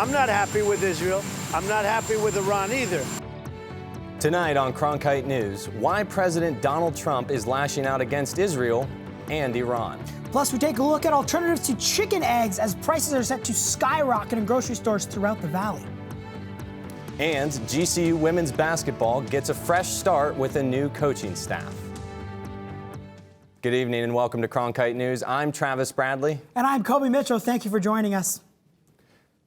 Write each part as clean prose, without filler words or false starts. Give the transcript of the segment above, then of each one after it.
I'm not happy with Israel. I'm not happy with Iran either. Tonight on Cronkite News, why President Donald Trump is lashing out against Israel and Iran. Plus, we take a look at alternatives to chicken eggs as prices are set to skyrocket in grocery stores throughout the valley. And GCU women's basketball gets a fresh start with a new coaching staff. Good evening and welcome to Cronkite News. I'm Travis Bradley. And I'm Kobe Mitchell. Thank you for joining us.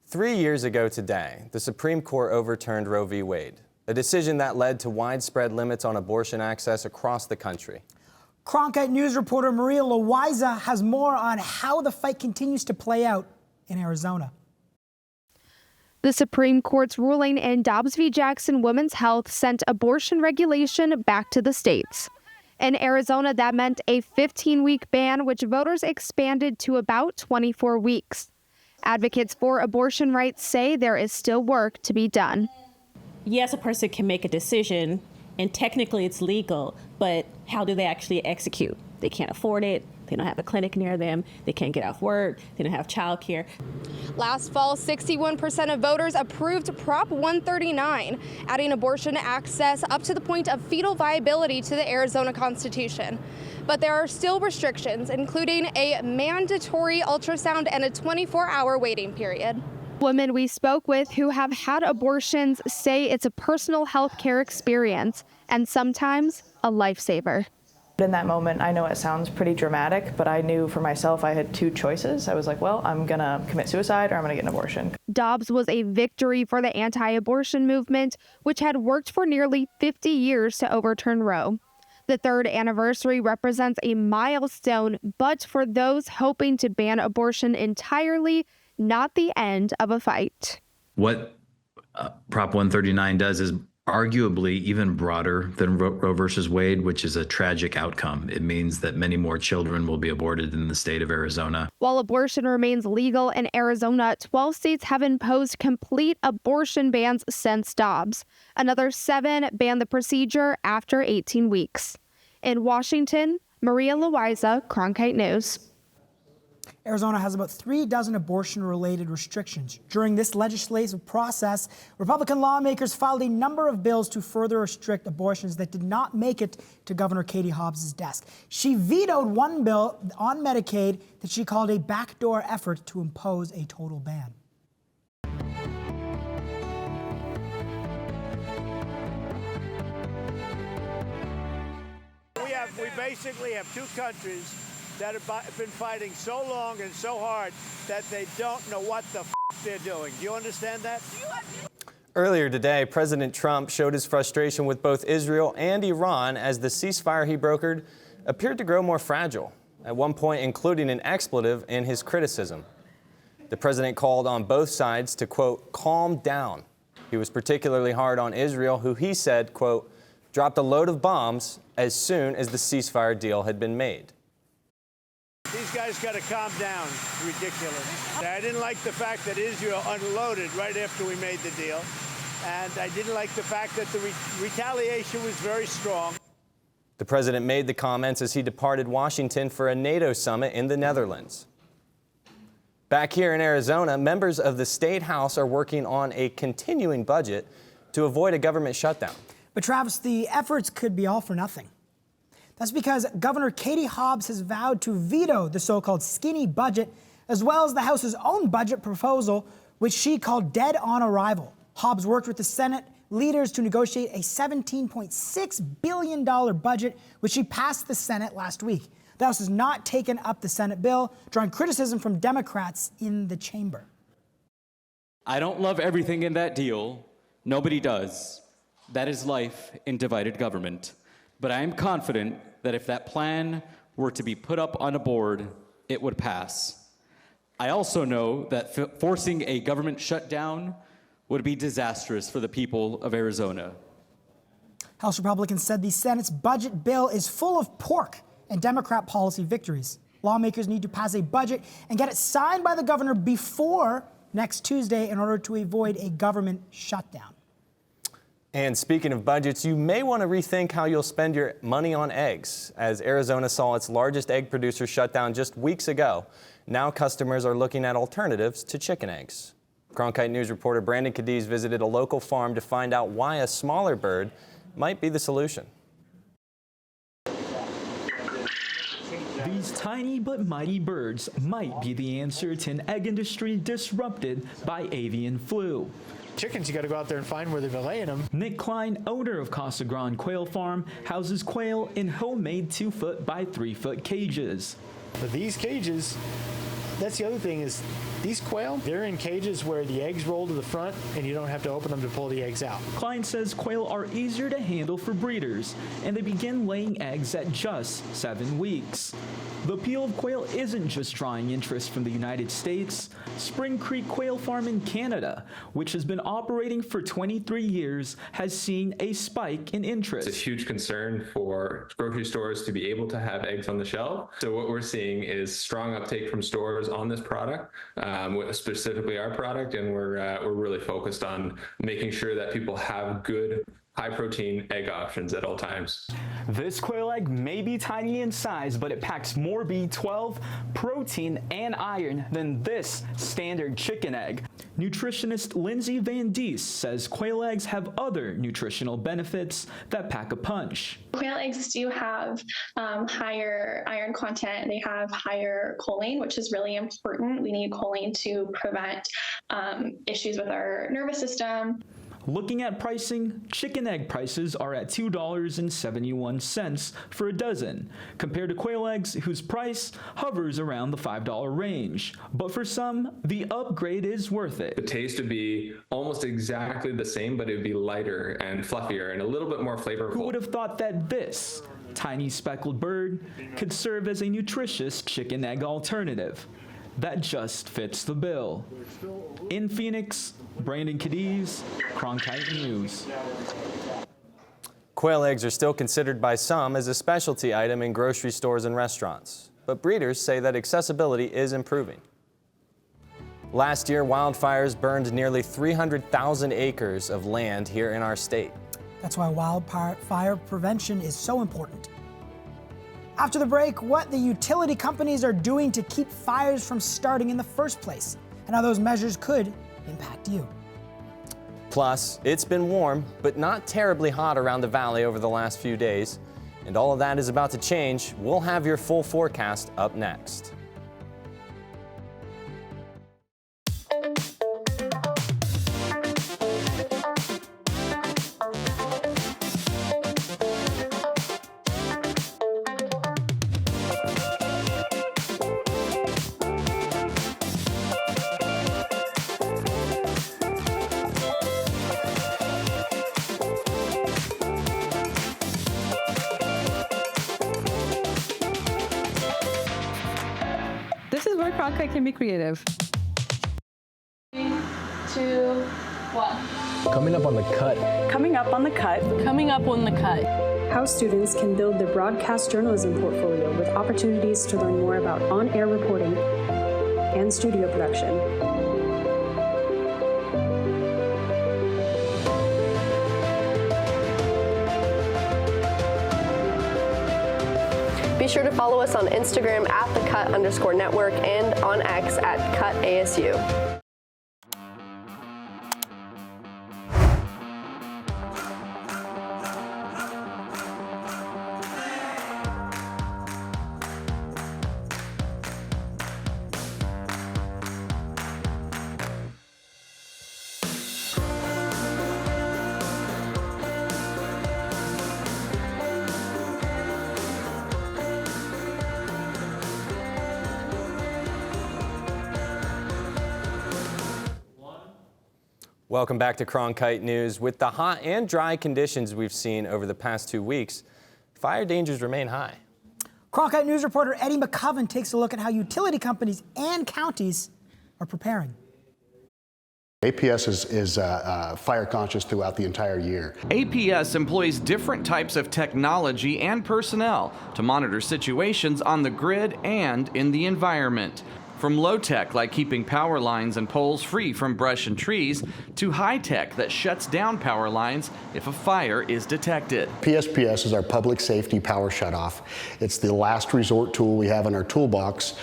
3 years ago today, the Supreme Court overturned Roe v. Wade, a decision that led to widespread limits on abortion access across the country. Cronkite News reporter Maria Loiza has more on how the fight continues to play out in Arizona. The Supreme Court's ruling in Dobbs v. Jackson Women's Health sent abortion regulation back to the states. In Arizona, that meant a 15-week ban, which voters expanded to about 24 weeks. Advocates for abortion rights say there is still work to be done. Yes, a person can make a decision, and technically it's legal, but how do they actually execute? They can't afford it. They don't have a clinic near them. They can't get off work. They don't have childcare. Last fall, 61% of voters approved Prop 139, adding abortion access up to the point of fetal viability to the Arizona Constitution. But there are still restrictions, including a mandatory ultrasound and a 24-hour waiting period. Women we spoke with who have had abortions say it's a personal health care experience and sometimes a lifesaver. In that moment, I know it sounds pretty dramatic, but I knew for myself I had two choices. I was like, well, I'm going to commit suicide or I'm going to get an abortion. Dobbs was a victory for the anti-abortion movement, which had worked for nearly 50 years to overturn Roe. The third anniversary represents a milestone, but for those hoping to ban abortion entirely, not the end of a fight. What Prop 139 does is arguably even broader than Roe versus Wade, which is a tragic outcome. It means that many more children will be aborted in the state of Arizona. While abortion remains legal in Arizona, 12 states have imposed complete abortion bans since Dobbs. Another 7 ban the procedure after 18 weeks. In Washington, Maria Loiza, Cronkite News. Arizona has about 36 abortion-related restrictions. During this legislative process, Republican lawmakers filed a number of bills to further restrict abortions that did not make it to Governor Katie Hobbs' desk. She vetoed one bill on Medicaid that she called a backdoor effort to impose a total ban. We basically have two countries that have been fighting so long and so hard that they don't know what the they're doing. Do you understand that? Earlier today, President Trump showed his frustration with both Israel and Iran as the ceasefire he brokered appeared to grow more fragile, at one point including an expletive in his criticism. The president called on both sides to, quote, calm down. He was particularly hard on Israel, who he said, quote, dropped a load of bombs as soon as the ceasefire deal had been made. These guys got to calm down. It's ridiculous. I didn't like the fact that Israel unloaded right after we made the deal. And I didn't like the fact that the retaliation was very strong. The president made the comments as he departed Washington for a NATO summit in the Netherlands. Back here in Arizona, members of the State House are working on a continuing budget to avoid a government shutdown. But Travis, the efforts could be all for nothing. That's because Governor Katie Hobbs has vowed to veto the so-called skinny budget, as well as the House's own budget proposal, which she called dead on arrival. Hobbs worked with the Senate leaders to negotiate a $17.6 billion budget, which she passed the Senate last week. The House has not taken up the Senate bill, drawing criticism from Democrats in the chamber. I don't love everything in that deal. Nobody does. That is life in divided government. But I am confident that if that plan were to be put up on a board, it would pass. I also know that forcing a government shutdown would be disastrous for the people of Arizona. House Republicans said the Senate's budget bill is full of pork and Democrat policy victories. Lawmakers need to pass a budget and get it signed by the governor before next Tuesday in order to avoid a government shutdown. And speaking of budgets, you may want to rethink how you'll spend your money on eggs. As Arizona saw its largest egg producer shut down just weeks ago, now customers are looking at alternatives to chicken eggs. Cronkite News reporter Brandon Cadiz visited a local farm to find out why a smaller bird might be the solution. These tiny but mighty birds might be the answer to an egg industry disrupted by avian flu. Chickens, you got to go out there and find where they've been laying them. Nick Klein, owner of Casa Grande Quail Farm, houses quail in homemade 2-foot by 3-foot cages. But these cages, that's the other thing is these quail, they're in cages where the eggs roll to the front and you don't have to open them to pull the eggs out. Klein says quail are easier to handle for breeders, and they begin laying eggs at just 7 weeks. The appeal of quail isn't just drawing interest from the United States. Spring Creek Quail Farm in Canada, which has been operating for 23 years, has seen a spike in interest. It's a huge concern for grocery stores to be able to have eggs on the shelf. So what we're seeing is strong uptake from stores on this product, specifically our product, and we're really focused on making sure that people have good high-protein egg options at all times. This quail egg may be tiny in size, but it packs more B12, protein, and iron than this standard chicken egg. Nutritionist Lindsay Van Dies says quail eggs have other nutritional benefits that pack a punch. Quail eggs do have higher iron content. They have higher choline, which is really important. We need choline to prevent issues with our nervous system. Looking at pricing, chicken egg prices are at $2.71 for a dozen, compared to quail eggs whose price hovers around the $5 range. But for some, the upgrade is worth it. The taste would be almost exactly the same, but it would be lighter and fluffier and a little bit more flavorful. Who would have thought that this tiny speckled bird could serve as a nutritious chicken egg alternative? That just fits the bill. In Phoenix, Brandon Cadiz, Cronkite News. Quail eggs are still considered by some as a specialty item in grocery stores and restaurants, but breeders say that accessibility is improving. Last year, wildfires burned nearly 300,000 acres of land here in our state. That's why wildfire prevention is so important. After the break, what the utility companies are doing to keep fires from starting in the first place, and how those measures could impact you. Plus, it's been warm, but not terribly hot around the valley over the last few days, and all of that is about to change. We'll have your full forecast up next. This is where Cronkite can be creative. 3, 2, 1. Coming up on the cut. Coming up on the cut. Coming up on the cut. How students can build their broadcast journalism portfolio with opportunities to learn more about on-air reporting and studio production. Be sure to follow us on Instagram at @thecut_network and on X @CutASU. Welcome back to Cronkite News. With the hot and dry conditions we've seen over the past 2 weeks, fire dangers remain high. Cronkite News reporter Eddie McCoven takes a look at how utility companies and counties are preparing. APS is fire conscious throughout the entire year. APS employs different types of technology and personnel to monitor situations on the grid and in the environment. From low-tech, like keeping power lines and poles free from brush and trees, to high-tech that shuts down power lines if a fire is detected. PSPS is our public safety power shutoff. It's the last resort tool we have in our toolbox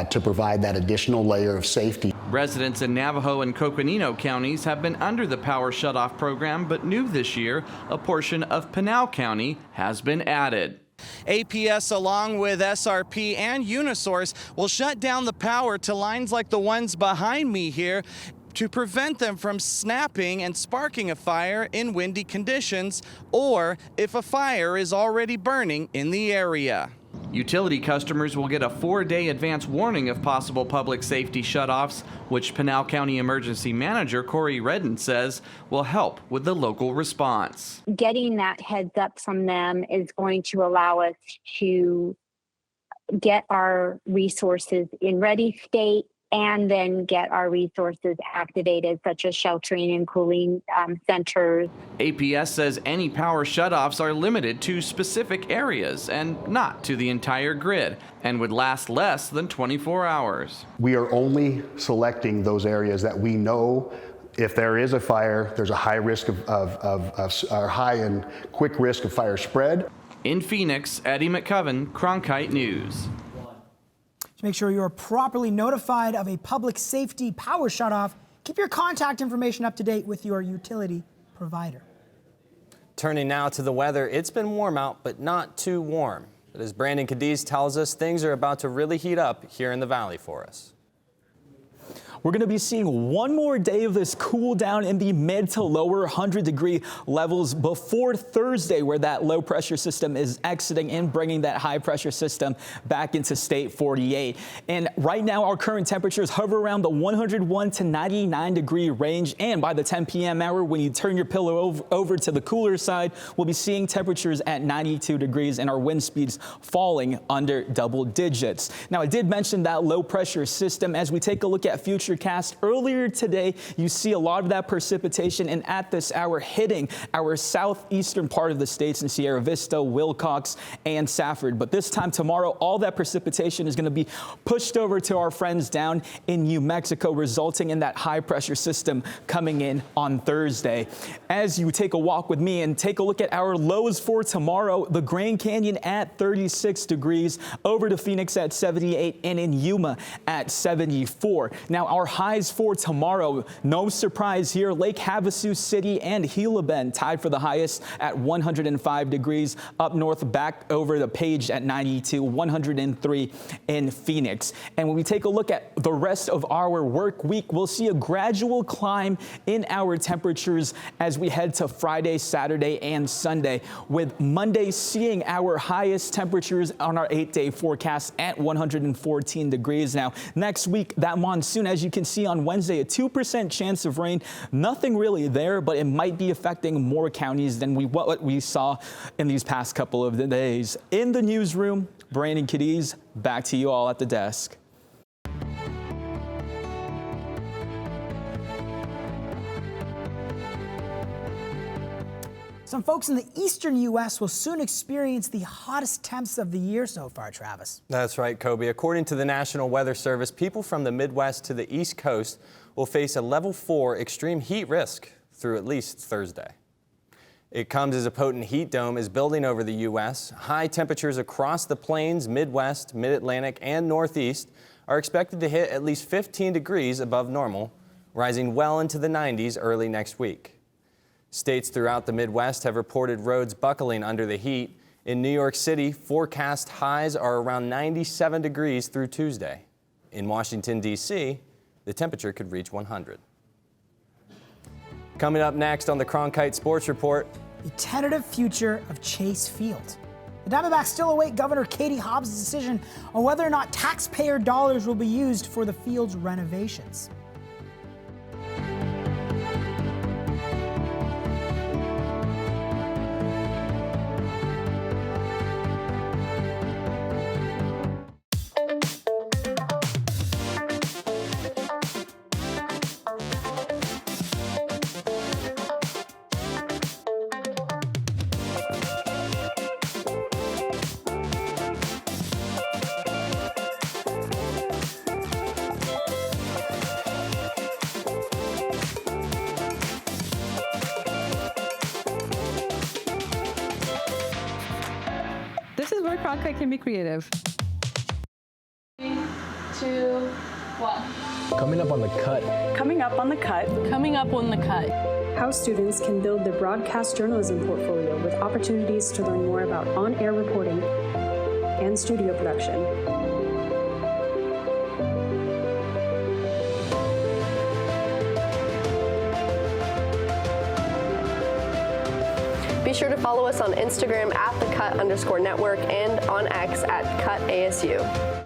to provide that additional layer of safety. Residents in Navajo and Coconino counties have been under the power shutoff program, but new this year, a portion of Pinal County has been added. APS, along with SRP and Unisource, will shut down the power to lines like the ones behind me here to prevent them from snapping and sparking a fire in windy conditions, or if a fire is already burning in the area. Utility customers will get a 4-day advance warning of possible public safety shutoffs, which Pinal County Emergency Manager Corey Redden says will help with the local response. Getting that heads up from them is going to allow us to get our resources in ready state and then get our resources activated, such as sheltering and cooling centers. APS says any power shutoffs are limited to specific areas and not to the entire grid, and would last less than 24 hours. We are only selecting those areas that we know if there is a fire, there's a high risk or high and quick risk of fire spread. In Phoenix, Eddie McCoven, Cronkite News. To make sure you are properly notified of a public safety power shutoff, keep your contact information up to date with your utility provider. Turning now to the weather, it's been warm out, but not too warm. But as Brandon Cadiz tells us, things are about to really heat up here in the valley for us. We're going to be seeing one more day of this cool down in the mid to lower 100-degree levels before Thursday, where that low pressure system is exiting and bringing that high pressure system back into state 48. And right now, our current temperatures hover around the 101 to 99 degree range. And by the 10 p.m. hour, when you turn your pillow over to the cooler side, we'll be seeing temperatures at 92 degrees and our wind speeds falling under double digits. Now, I did mention that low pressure system. As we take a look at future cast earlier today, you see a lot of that precipitation and at this hour hitting our southeastern part of the states in Sierra Vista, Wilcox, and Safford. But this time tomorrow, all that precipitation is going to be pushed over to our friends down in New Mexico, resulting in that high pressure system coming in on Thursday. As you take a walk with me and take a look at our lows for tomorrow, the Grand Canyon at 36 degrees, over to Phoenix at 78, and in Yuma at 74. Now, our highs for tomorrow, no surprise here, Lake Havasu City and Gila Bend tied for the highest at 105 degrees. Up north, back over the page at 92, 103 in Phoenix. And when we take a look at the rest of our work week, we'll see a gradual climb in our temperatures as we head to Friday, Saturday, and Sunday, with Monday seeing our highest temperatures on our 8-day forecast at 114 degrees. Now, next week, that monsoon, as you can see on Wednesday, a 2% chance of rain. Nothing really there, but it might be affecting more counties than what we saw in these past couple of days. In the newsroom, Brandon Cadiz, back to you all at the desk. Some folks in the eastern U.S. will soon experience the hottest temps of the year so far, Travis. That's right, Kobe. According to the National Weather Service, people from the Midwest to the East Coast will face a level 4 extreme heat risk through at least Thursday. It comes as a potent heat dome is building over the U.S. High temperatures across the plains, Midwest, Mid-Atlantic, and Northeast are expected to hit at least 15 degrees above normal, rising well into the 90s early next week. States throughout the Midwest have reported roads buckling under the heat. In New York City, forecast highs are around 97 degrees through Tuesday. In Washington, D.C., the temperature could reach 100. Coming up next on the Cronkite Sports Report, the tentative future of Chase Field. The Diamondbacks still await Governor Katie Hobbs' decision on whether or not taxpayer dollars will be used for the field's renovations. This is where Cronkite can be creative. 3, 2, What? Coming up on the cut. Coming up on the cut. Coming up on the cut. How students can build their broadcast journalism portfolio with opportunities to learn more about on-air reporting and studio production. Be sure to follow us on Instagram at @thecut_network and on X at @CutASU.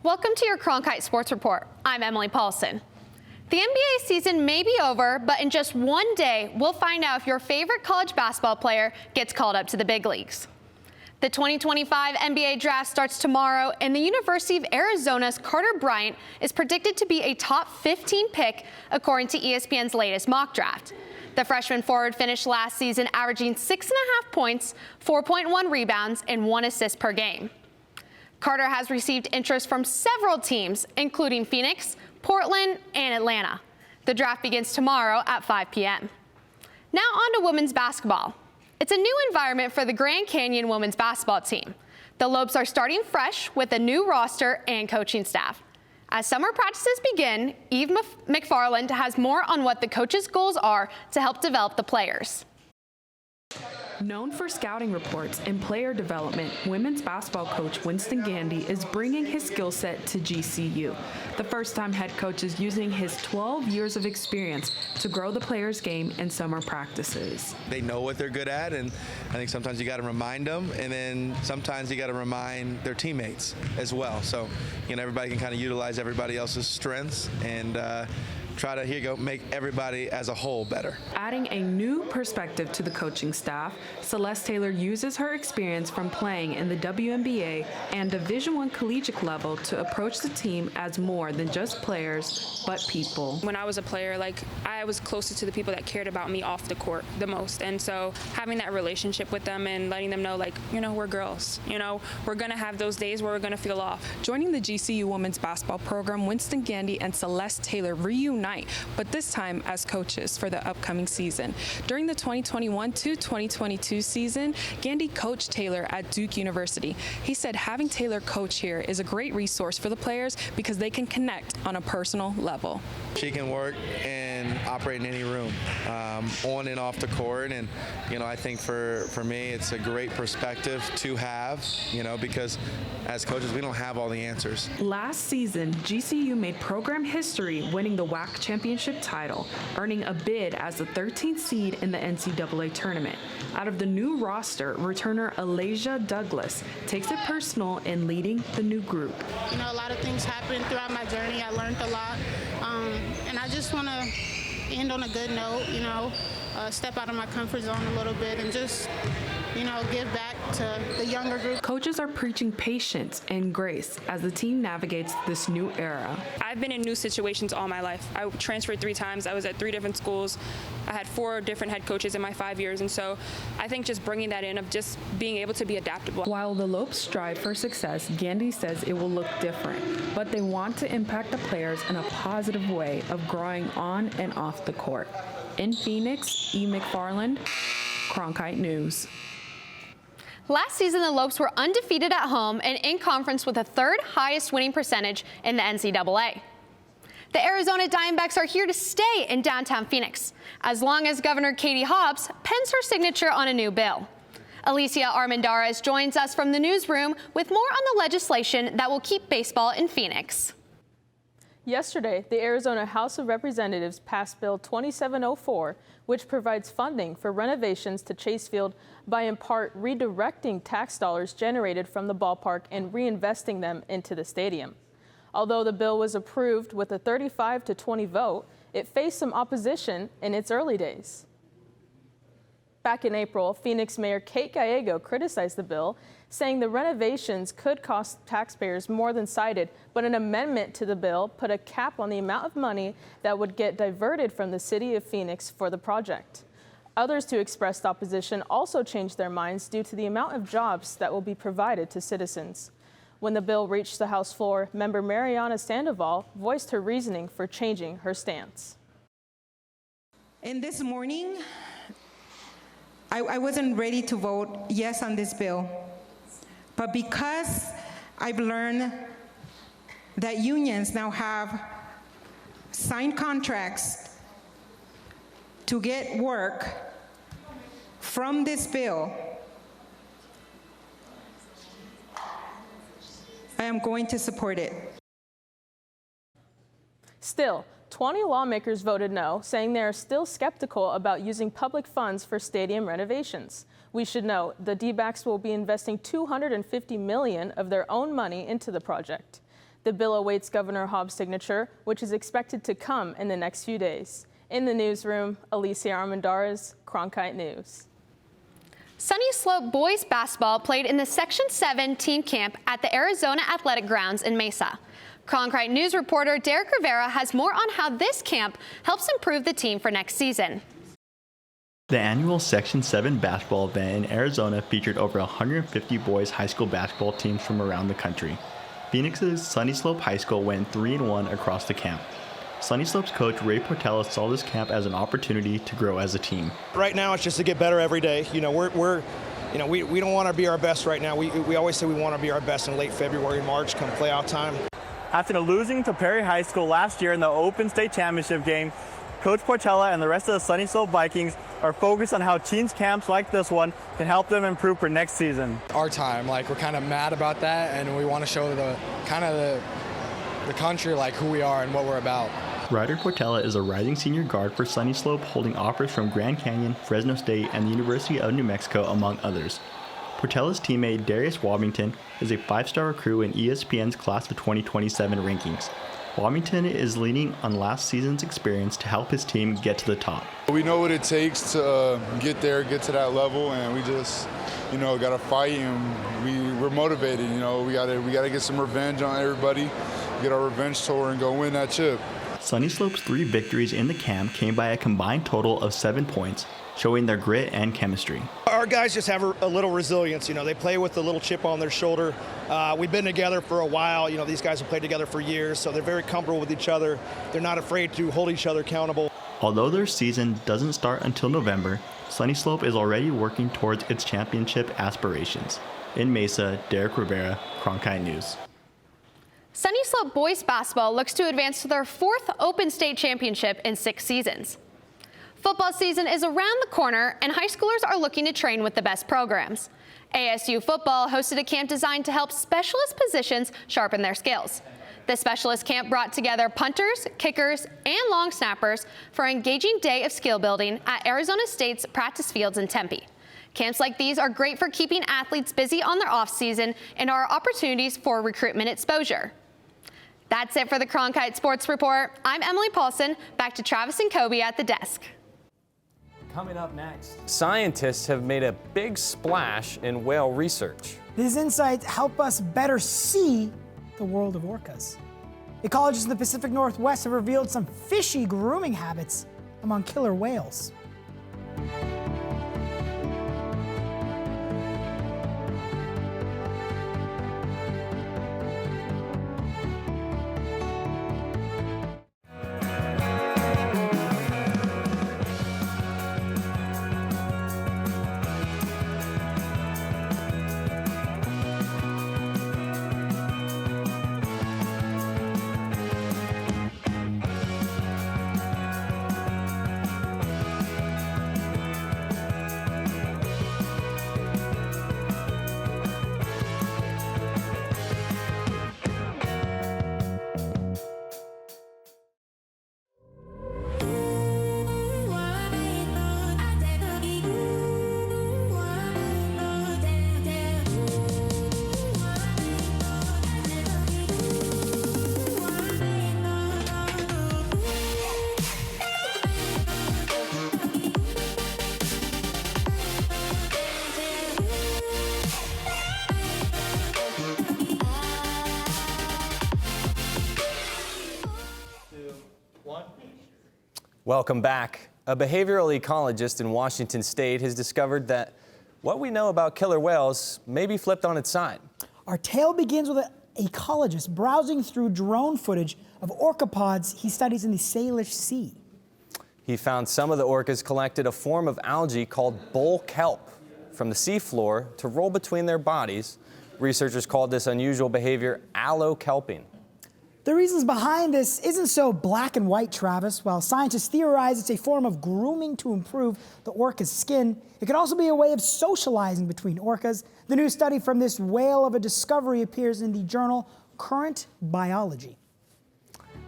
Welcome to your Cronkite Sports Report. I'm Emily Paulson. The NBA season may be over, but in just one day, we'll find out if your favorite college basketball player gets called up to the big leagues. The 2025 NBA draft starts tomorrow, and the University of Arizona's Carter Bryant is predicted to be a top 15 pick, according to ESPN's latest mock draft. The freshman forward finished last season averaging 6.5 points, 4.1 rebounds, and 1 assist per game. Carter has received interest from several teams, including Phoenix, Portland, and Atlanta. The draft begins tomorrow at 5 p.m. Now on to women's basketball. It's a new environment for the Grand Canyon women's basketball team. The Lopes are starting fresh with a new roster and coaching staff. As summer practices begin, Eve McFarland has more on what the coaches' goals are to help develop the players. Known for scouting reports and player development, women's basketball coach Winston Gandy is bringing his skill set to GCU. The first-time head coach is using his 12 years of experience to grow the players' game in summer practices. They know what they're good at, and I think sometimes you got to remind them, and then sometimes you got to remind their teammates as well. So, everybody can kind of utilize everybody else's strengths and try to, make everybody as a whole better. Adding a new perspective to the coaching staff, Celeste Taylor uses her experience from playing in the WNBA and Division I collegiate level to approach the team as more than just players, but people. When I was a player, I was closer to the people that cared about me off the court the most. And so having that relationship with them and letting them know, we're girls. We're going to have those days where we're going to feel off. Joining the GCU women's basketball program, Winston Gandy and Celeste Taylor reunite, but this time as coaches for the upcoming season. During the 2021 to 2022 season, Gandy coached Taylor at Duke University. He said having Taylor coach here is a great resource for the players because they can connect on a personal level. She can work and operate in any room, on and off the court, and I think for me it's a great perspective to have, because as coaches we don't have all the answers. Last season, GCU made program history winning the WAC championship title, earning a bid as the 13th seed in the NCAA tournament. Out of the new roster, returner Alasia Douglas takes it personal in leading the new group. A lot of things happened throughout my journey. I learned a lot, and I just want to end on a good note, step out of my comfort zone a little bit and just, give back to the younger group. Coaches are preaching patience and grace as the team navigates this new era. I've been in new situations all my life. I transferred 3 times. I was at 3 different schools. I had 4 different head coaches in my 5 years. And so I think just bringing that in of just being able to be adaptable. While the Lopes strive for success, Gandy says it will look different, but they want to impact the players in a positive way of growing on and off the court. In Phoenix, E. McFarland, Cronkite News. Last season, the Lopes were undefeated at home and in conference with the 3rd highest winning percentage in the NCAA. The Arizona Diamondbacks are here to stay in downtown Phoenix, as long as Governor Katie Hobbs pens her signature on a new bill. Alicia Armendariz joins us from the newsroom with more on the legislation that will keep baseball in Phoenix. Yesterday, the Arizona House of Representatives passed Bill 2704, which provides funding for renovations to Chase Field by in part redirecting tax dollars generated from the ballpark and reinvesting them into the stadium. Although the bill was approved with a 35-20 vote, it faced some opposition in its early days. Back in April, Phoenix Mayor Kate Gallego criticized the bill, saying the renovations could cost taxpayers more than cited, but an amendment to the bill put a cap on the amount of money that would get diverted from the city of Phoenix for the project. Others who expressed opposition also changed their minds due to the amount of jobs that will be provided to citizens. When the bill reached the House floor, member Mariana Sandoval voiced her reasoning for changing her stance. And this morning, I wasn't ready to vote yes on this bill. But because I've learned that unions now have signed contracts to get work from this bill, I am going to support it. Still, 20 lawmakers voted no, saying they are still skeptical about using public funds for stadium renovations. We should note the D-backs will be investing $250 million of their own money into the project. The bill awaits Governor Hobbs' signature, which is expected to come in the next few days. In the newsroom, Alicia Armendariz, Cronkite News. Sunny Slope boys basketball played in the Section 7 team camp at the Arizona Athletic Grounds in Mesa. Cronkite News reporter Derek Rivera has more on how this camp helps improve the team for next season. The annual Section 7 basketball event in Arizona featured over 150 boys high school basketball teams from around the country. Phoenix's Sunny Slope High School went 3-1 across the camp. Sunny Slope's coach Ray Portella saw this camp as an opportunity to grow as a team. Right now it's just to get better every day. We don't want to be our best right now. We always say we want to be our best in late February, March, come playoff time. After losing to Perry High School last year in the Open State Championship game, Coach Portella and the rest of the Sunny Slope Vikings are focused on how teams camps like this one can help them improve for next season. Our time, we're kind of mad about that, and we want to show the country who we are and what we're about. Ryder Portella is a rising senior guard for Sunny Slope, holding offers from Grand Canyon, Fresno State, and the University of New Mexico, among others. Portella's teammate Darius Wobington is a 5-star recruit in ESPN's Class of 2027 rankings. Wobington is leaning on last season's experience to help his team get to the top. We know what it takes to get there, get to that level, and we just, got to fight, and we're motivated. We got to get some revenge on everybody, get our revenge tour, and go win that chip. Sunny Slope's 3 victories in the camp came by a combined total of 7 points, showing their grit and chemistry. Our guys just have a little resilience. They play with a little chip on their shoulder. We've been together for a while. These guys have played together for years, so they're very comfortable with each other. They're not afraid to hold each other accountable. Although their season doesn't start until November, Sunny Slope is already working towards its championship aspirations. In Mesa, Derek Rivera, Cronkite News. Sunny Slope boys basketball looks to advance to their 4th Open State Championship in 6 seasons. Football season is around the corner, and high schoolers are looking to train with the best programs. ASU football hosted a camp designed to help specialist positions sharpen their skills. The specialist camp brought together punters, kickers, and long snappers for an engaging day of skill building at Arizona State's practice fields in Tempe. Camps like these are great for keeping athletes busy on their off season and are opportunities for recruitment exposure. That's it for the Cronkite Sports Report. I'm Emily Paulson. Back to Travis and Kobe at the desk. Coming up next, scientists have made a big splash in whale research. These insights help us better see the world of orcas. Ecologists in the Pacific Northwest have revealed some fishy grooming habits among killer whales. Welcome back. A behavioral ecologist in Washington State has discovered that what we know about killer whales may be flipped on its side. Our tale begins with an ecologist browsing through drone footage of orcapods he studies in the Salish Sea. He found some of the orcas collected a form of algae called bull kelp from the seafloor to roll between their bodies. Researchers called this unusual behavior allokelping. The reasons behind this isn't so black and white, Travis. While scientists theorize it's a form of grooming to improve the orca's skin, it could also be a way of socializing between orcas. The new study from this whale of a discovery appears in the journal Current Biology.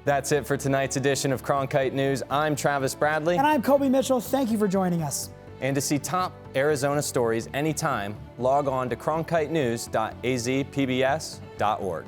That's it for tonight's edition of Cronkite News. I'm Travis Bradley. And I'm Kobe Mitchell. Thank you for joining us. And to see top Arizona stories anytime, log on to cronkitenews.azpbs.org.